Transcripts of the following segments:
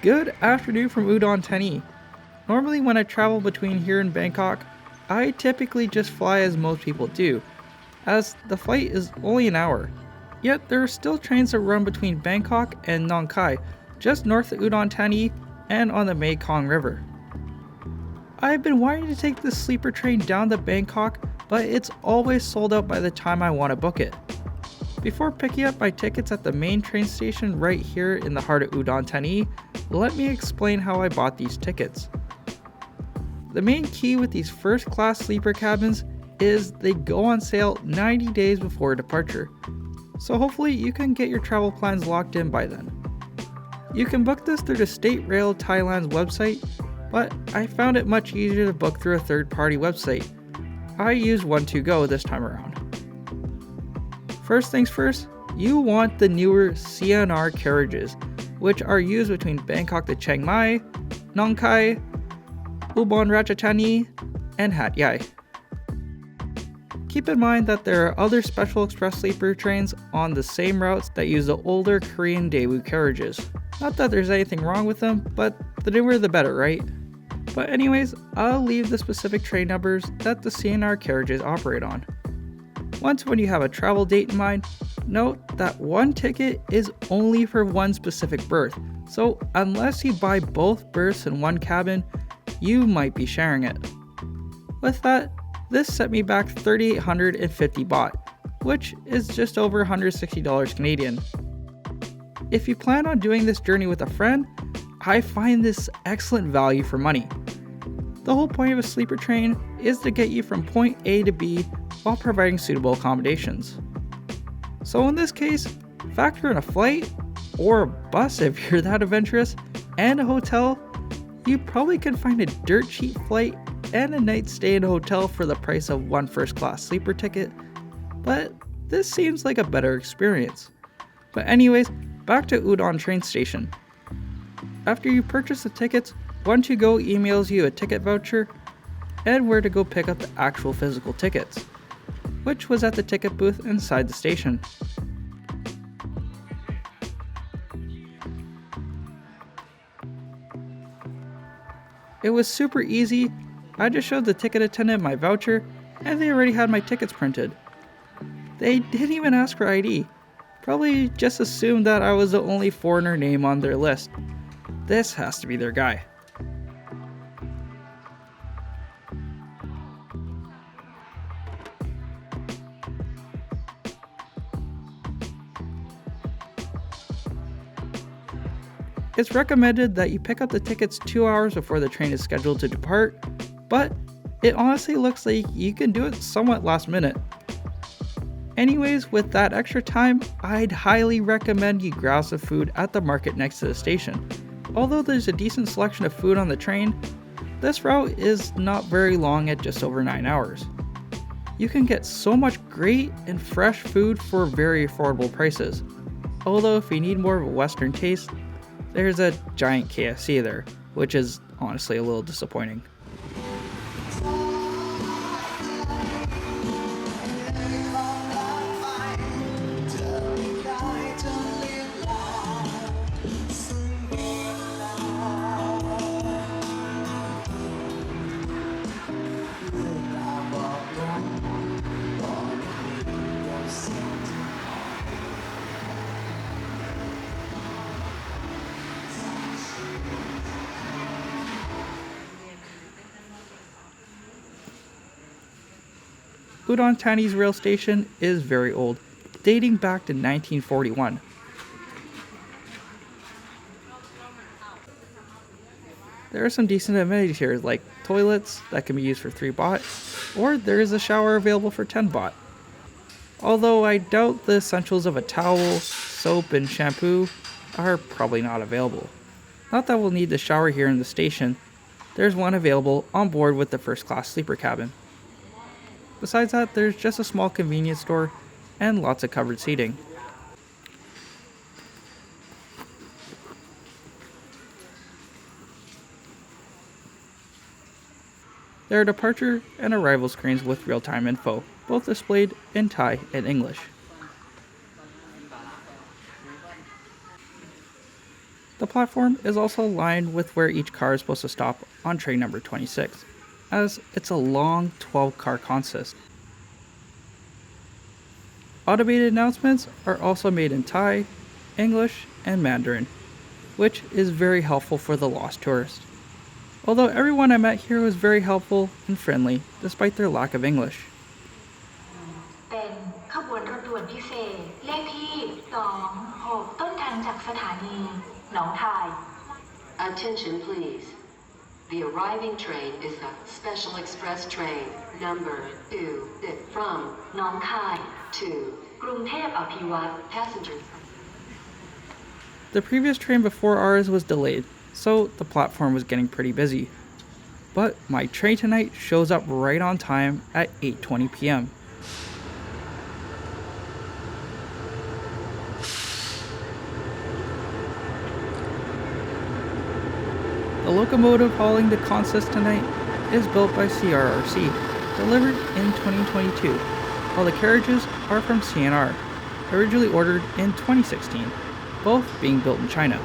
Good afternoon from Udon, Thani. Normally when I travel between here and Bangkok, I typically just fly as most people do, as the flight is only an hour. Yet there are still trains that run between Bangkok and Nong Khai, just north of Udon, Thani, and on the Mekong River. I've been wanting to take this sleeper train down to Bangkok, but it's always sold out by the time I want to book it. Before picking up my tickets at the main train station right here in the heart of Udon, Thani, let me explain how I bought these tickets. The main key with these first class sleeper cabins is they go on sale 90 days before departure, so hopefully you can get your travel plans locked in by then. You can book this through the State Rail Thailand's website, but I found it much easier to book through a third-party website. I used One2Go this time around. First things first, you want the newer CNR carriages, which are used between Bangkok to Chiang Mai, Nong Khai, Ubon Ratchathani, and Hat Yai. Keep in mind that there are other special express sleeper trains on the same routes that use the older Korean Daewoo carriages. Not that there's anything wrong with them, but the newer the better, right? But anyways, I'll leave the specific train numbers that the CNR carriages operate on. Once when you have a travel date in mind, note that one ticket is only for one specific berth, so unless you buy both berths in one cabin, you might be sharing it. With that, this set me back 3,850 baht, which is just over $160 Canadian. If you plan on doing this journey with a friend, I find this excellent value for money. The whole point of a sleeper train is to get you from point A to B while providing suitable accommodations. So in this case, factor in a flight, or a bus if you're that adventurous, and a hotel. You probably can find a dirt cheap flight and a night stay in a hotel for the price of one first class sleeper ticket, but this seems like a better experience. But anyways, back to Udon train station. After you purchase the tickets, One2Go emails you a ticket voucher and where to go pick up the actual physical tickets, which was at the ticket booth inside the station. It was super easy. I just showed the ticket attendant my voucher and they already had my tickets printed. They didn't even ask for ID. Probably just assumed that I was the only foreigner name on their list. This has to be their guy. It's recommended that you pick up the tickets 2 hours before the train is scheduled to depart, but it honestly looks like you can do it somewhat last minute. Anyways, with that extra time, I'd highly recommend you grab some food at the market next to the station. Although there's a decent selection of food on the train, this route is not very long at just over 9 hours. You can get so much great and fresh food for very affordable prices. Although if you need more of a Western taste, there's a giant KFC there, which is honestly a little disappointing. Udon Thani's rail station is very old, dating back to 1941. There are some decent amenities here, like toilets that can be used for 3 baht, or there is a shower available for 10 baht. Although I doubt the essentials of a towel, soap, and shampoo are probably not available. Not that we'll need the shower here in the station, there's one available on board with the first class sleeper cabin. Besides that, there's just a small convenience store and lots of covered seating. There are departure and arrival screens with real-time info, both displayed in Thai and English. The platform is also aligned with where each car is supposed to stop on train number 26, as it's a long 12-car consist. Automated announcements are also made in Thai, English, and Mandarin, which is very helpful for the lost tourist. Although everyone I met here was very helpful and friendly, despite their lack of English. เป็นขบวนรถด่วนพิเศษเลขที่26ต้นทางจากสถานีหนองคาย Attention please. The arriving train is a special express train number 2 from หนองคาย to กรุงเทพอภิวัตร passengers. The previous train before ours was delayed, so the platform was getting pretty busy. But my train tonight shows up right on time at 8:20 p.m. The locomotive hauling the consist tonight is built by CRRC, delivered in 2022, while the carriages are from CNR, originally ordered in 2016, both being built in China.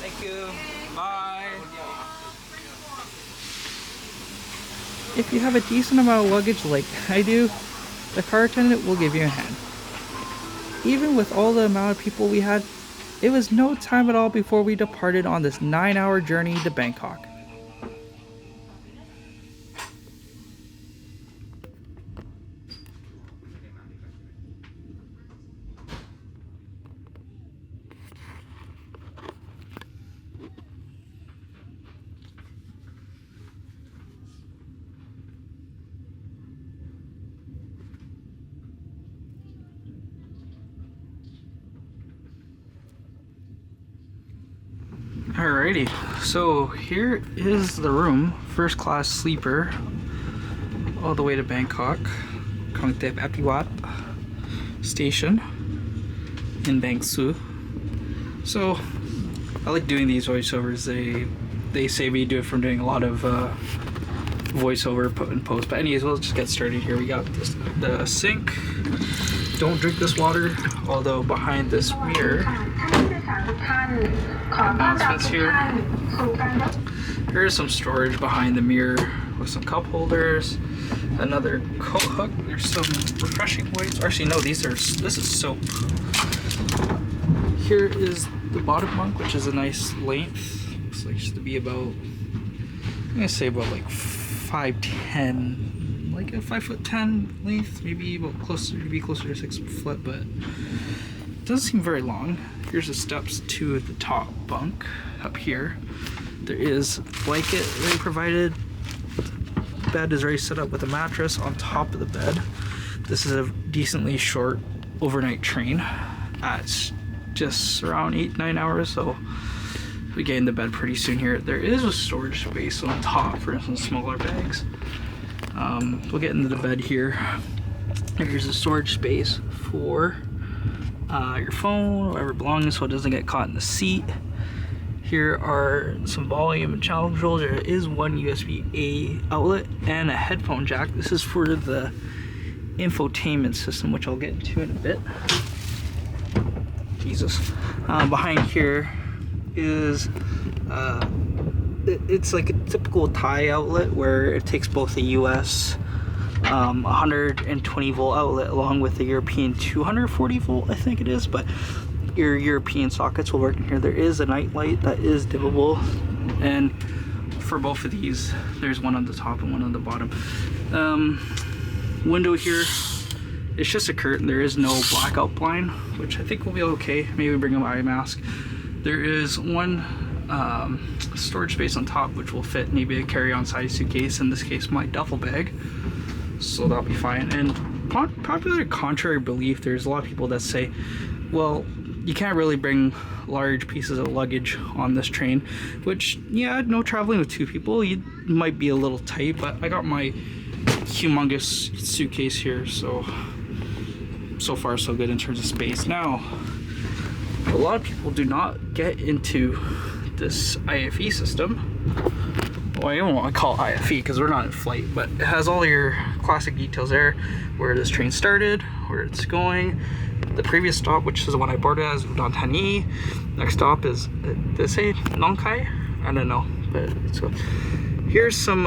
Thank you. Bye. If you have a decent amount of luggage like I do, the car attendant will give you a hand. Even with all the amount of people we had, it was no time at all before we departed on this 9-hour journey to Bangkok. Alrighty, so here is the room, first class sleeper, all the way to Bangkok, Krung Thep Aphiwat station in Bang Su. So I like doing these voiceovers. They save me from doing a lot of voiceover put in post. But anyways, we'll just get started here. We got the sink. Don't drink this water, although behind this mirror, announcements here. Here's some storage behind the mirror with some cup holders, another coat hook. There's some refreshing wipes. Actually, no, this is soap. Here is the bottom bunk, which is a nice length. Looks like just to be about, I'm gonna say about like 5'10", like a 5'10" length, maybe about closer to 6 foot, but it doesn't seem very long. Here's the steps to the top bunk up here. There is a blanket they provided. The bed is already set up with a mattress on top of the bed. This is a decently short overnight train. It's just around 8-9 hours, so we get in the bed pretty soon here. There is a storage space on top for some smaller bags. We'll get into the bed here. Here's a storage space for your phone, whatever belongings, so it doesn't get caught in the seat. Here are some volume and channel controls. There is one USB-A outlet and a headphone jack. This is for the infotainment system, which I'll get into in a bit. Jesus. Behind here is it's like a typical Thai outlet where it takes both the US 120 volt outlet along with the European 240 volt, I think it is, but your European sockets will work in here. There is a night light that is dimmable, and for both of these there's one on the top and one on the bottom. Window here, it's just a curtain. There is no blackout blind, which I think will be okay. Maybe bring an eye mask. There is one storage space on top which will fit maybe a carry-on size suitcase, in this case my duffel bag, so that'll be fine. And popular contrary belief, there's a lot of people that say, well, you can't really bring large pieces of luggage on this train, which, yeah, no, traveling with 2 people, you might be a little tight, but I got my humongous suitcase here, so far so good in terms of space. Now, a lot of people do not get into this IFE system. Well, I don't want to call it IFE because we're not in flight, but it has all your classic details there, where this train started, where it's going, the previous stop, which is the one I boarded as, Udon Thani. Next stop is, did it say Nong Khai? I don't know, but so here's some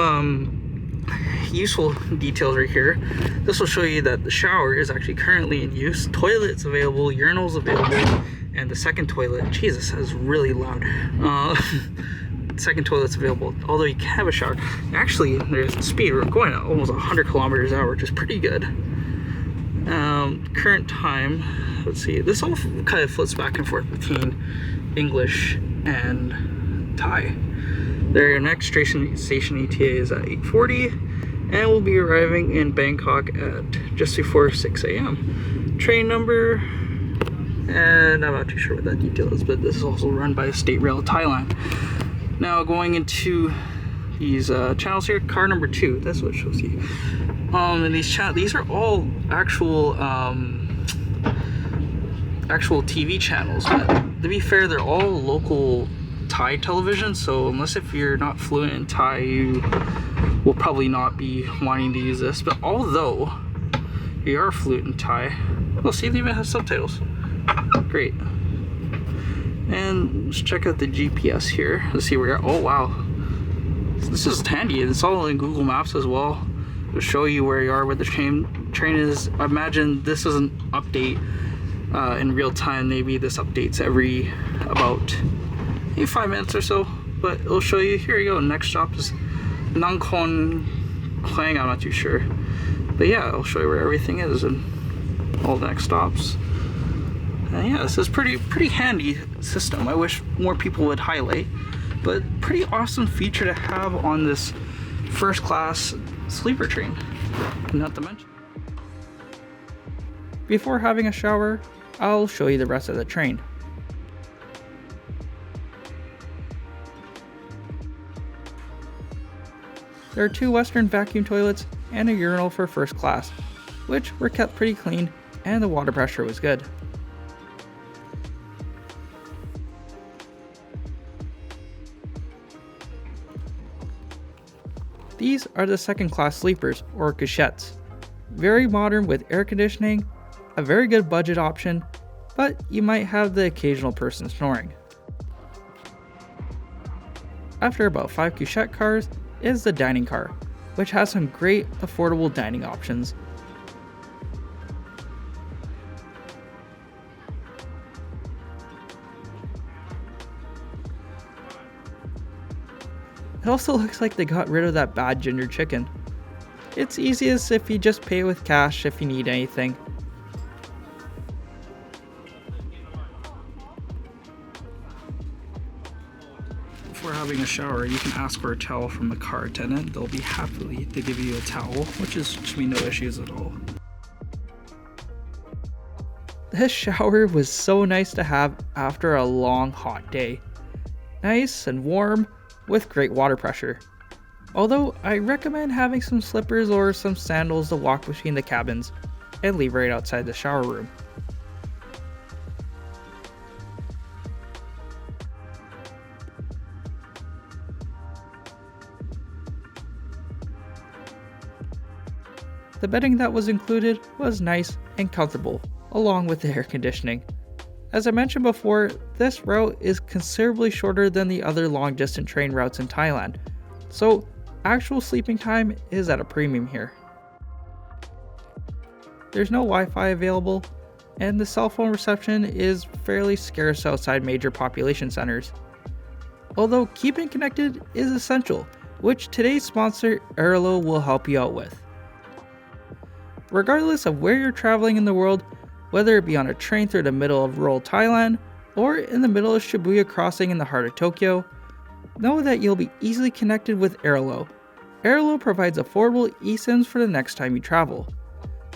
useful details right here. This will show you that the shower is actually currently in use, toilets available, urinals available, and the second toilet, Jesus, that is really loud. Second toilet's available, although you can have a shower. Actually, there's speed, we're going at almost 100 kilometers an hour, which is pretty good. Current time, let's see, this all kind of flips back and forth between English and Thai. Their next station ETA is at 8:40, and we'll be arriving in Bangkok at just before 6 a.m. Train number, and I'm not too sure what that detail is, but this is also run by State Rail Thailand. Now going into these channels here, car number 2, that's what it shows you. And these are all actual TV channels, but to be fair, they're all local Thai television, so unless if you're not fluent in Thai, you will probably not be wanting to use this. But although you are fluent in Thai, we'll see if they even have subtitles. Great. And let's check out the GPS here. Let's see where you're. Oh wow, this is handy. It's all in Google Maps as well. It'll show you where you are, where the train is. I imagine this is an update in real time. Maybe this updates every about maybe 5 minutes or so. But it'll show you. Here you go. Next stop is Nang Khon Klang. I'm not too sure, but yeah, I'll show you where everything is and all the next stops. Yeah, this is pretty handy system. I wish more people would highlight, but pretty awesome feature to have on this first class sleeper train, not to mention. Before having a shower, I'll show you the rest of the train. There are 2 Western vacuum toilets and a urinal for first class, which were kept pretty clean, and the water pressure was good. These are the second class sleepers, or couchettes. Very modern with air conditioning, a very good budget option, but you might have the occasional person snoring. After about 5 couchette cars is the dining car, which has some great affordable dining options. It also looks like they got rid of that bad ginger chicken. It's easiest if you just pay with cash if you need anything. Before having a shower, you can ask for a towel from the car attendant. They'll be happy to give you a towel, which should be no issues at all. This shower was so nice to have after a long hot day. Nice and warm, with great water pressure. Although I recommend having some slippers or some sandals to walk between the cabins and leave right outside the shower room. The bedding that was included was nice and comfortable, along with the air conditioning. As I mentioned before, this route is considerably shorter than the other long-distance train routes in Thailand, so actual sleeping time is at a premium here. There's no Wi-Fi available, and the cell phone reception is fairly scarce outside major population centers. Although keeping connected is essential, which today's sponsor Airlo will help you out with. Regardless of where you're traveling in the world, whether it be on a train through the middle of rural Thailand or in the middle of Shibuya crossing in the heart of Tokyo, know that you'll be easily connected with Airlo. Airlo provides affordable eSIMs for the next time you travel.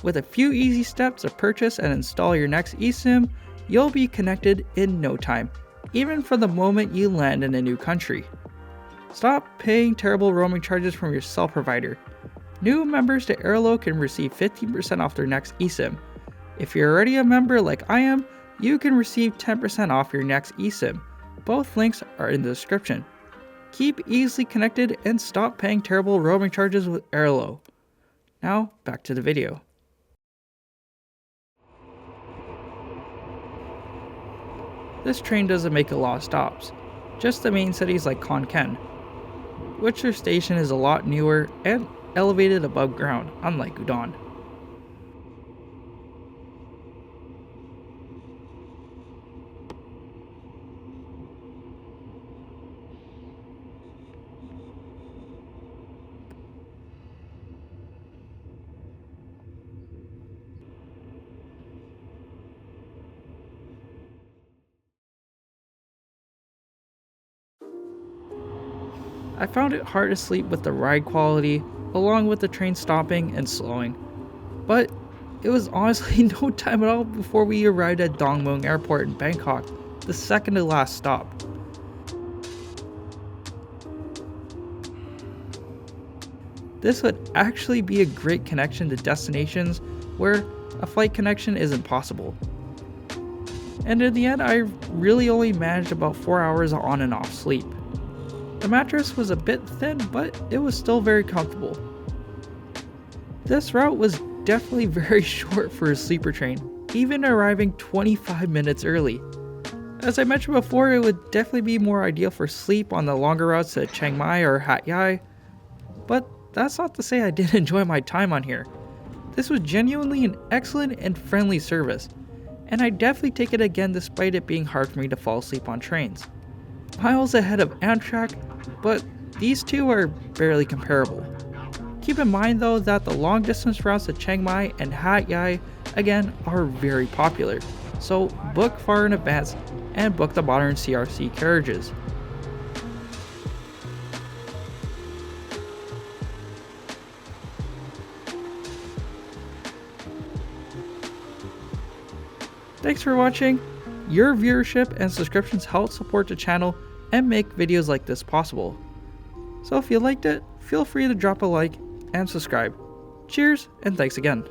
With a few easy steps to purchase and install your next eSIM, you'll be connected in no time, even from the moment you land in a new country. Stop paying terrible roaming charges from your cell provider. New members to Airlo can receive 15% off their next eSIM. If you're already a member like I am, you can receive 10% off your next eSIM. Both links are in the description. Keep easily connected and stop paying terrible roaming charges with Airlo. Now, back to the video. This train doesn't make a lot of stops, just the main cities like Khon Kaen, which their station is a lot newer and elevated above ground, unlike Udon. I found it hard to sleep with the ride quality, along with the train stopping and slowing. But it was honestly no time at all before we arrived at Dong Mueang Airport in Bangkok, the second to last stop. This would actually be a great connection to destinations where a flight connection isn't possible. And in the end, I really only managed about 4 hours on and off sleep. The mattress was a bit thin, but it was still very comfortable. This route was definitely very short for a sleeper train, even arriving 25 minutes early. As I mentioned before, it would definitely be more ideal for sleep on the longer routes to Chiang Mai or Hat Yai, but that's not to say I didn't enjoy my time on here. This was genuinely an excellent and friendly service, and I definitely take it again despite it being hard for me to fall asleep on trains. Miles ahead of Amtrak, but these two are barely comparable. Keep in mind though that the long distance routes to Chiang Mai and Hat Yai again are very popular, so book far in advance and book the modern CRC carriages. Thanks for watching. Your viewership and subscriptions help support the channel and make videos like this possible. So if you liked it, feel free to drop a like and subscribe. Cheers and thanks again.